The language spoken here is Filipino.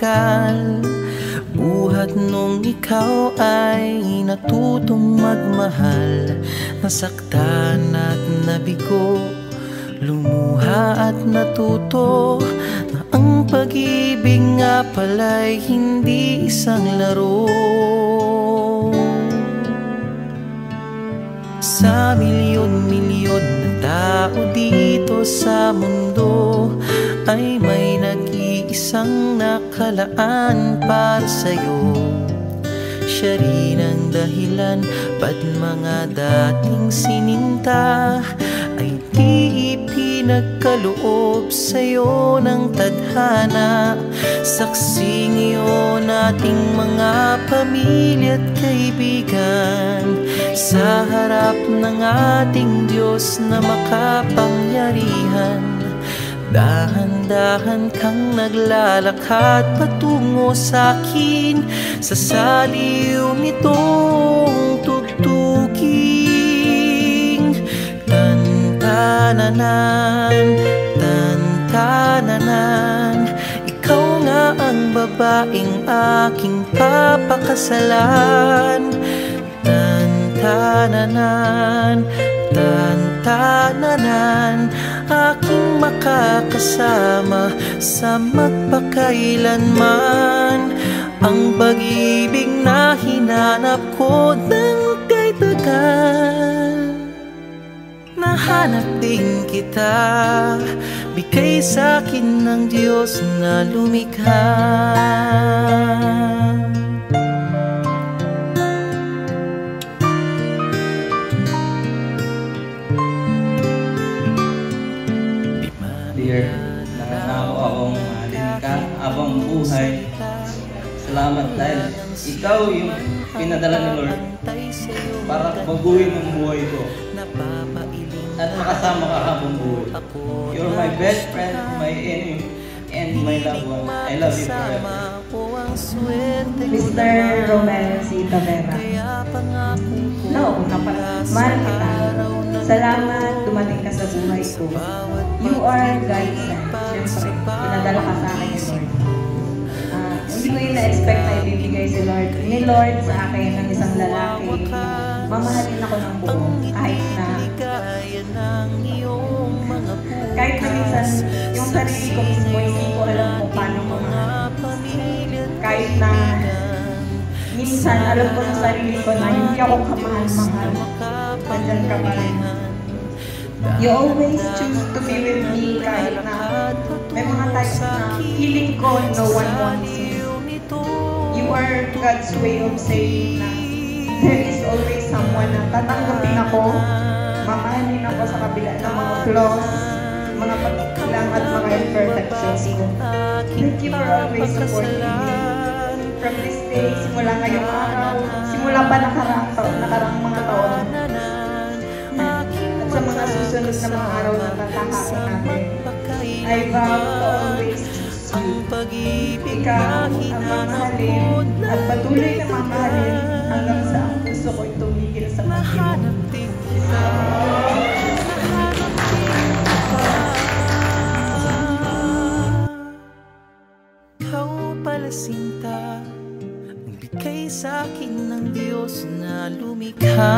matagal. Buhat nung ikaw ay natutong magmahal, nasaktan at nabigo, lumuha at natuto na ang pag-ibig nga pala'y hindi isang laro. Sa milyon-milyon na tao dito sa mundo ay may nag-iisang nakalaan para sa'yo. Siya rin ang dahilan ba't mga dating sininta ay di ipinagkaloob sa'yo ng tadhana. Saksi ngayon ating mga pamilya at kaibigan sa harap ng ating Diyos na makapangyarihan. Dahan-dahan kang naglalakad patungo sa'kin sa saliw nitong tugtuging. Tantananan, tantananan, ikaw nga ang babaeng aking papakasalan. Tantananan, tantananan, aking makakasama sa magpakailanman. Ang pag-ibig na hinanap ko ng kay tagal. Nahanap din kita, bigay sa'kin ng Diyos na lumikha. Dear, nangangako akong mahalin ka habang buhay. Salamat dahil ikaw yung pinadala ni Lord para baguhin ang buhay ko at makasama ka habang buhay. You're my best friend, my enemy, and my loved one. I love you forever. Mr. Romel C. Tavera. No, mahal kita. Salamat dumating ka sa buhay ko. You are God's son. Siyempre, pinadala ka sa akin ni Lord. Hindi ko yung na-expect na ibibigay ni Lord sa akin ng isang lalaki. Mamahalin ako ng buo kahit na minsan yung sarili ko mismo hindi ko alam kung paano mamahal. Kahit na minsan alam ko ng sarili ko na hindi ako kamahal-mahal, nandyan ka pa rin. You always choose to be with me kahit na may mga times na feeling ko no one wants you. You are God's way of saying na there is always someone na tatanggapin ako, mamahalin ako sa kabila ng mga flaws, mga pagkulang at mga imperfections ko. Thank you for always supporting me. From this day, simula ngayong araw, simula pa nakaraang mga taon, at sa mga susunod na mga araw na tatakain natin, I vow to always choose you. Ikaw ang mamahalin at patuloy na mamahalin hanggang sa ang puso ko'y tumigil sa pag-ibig. Ikaw pala sinta, ang bigay sa'kin ng Diyos na lumikha.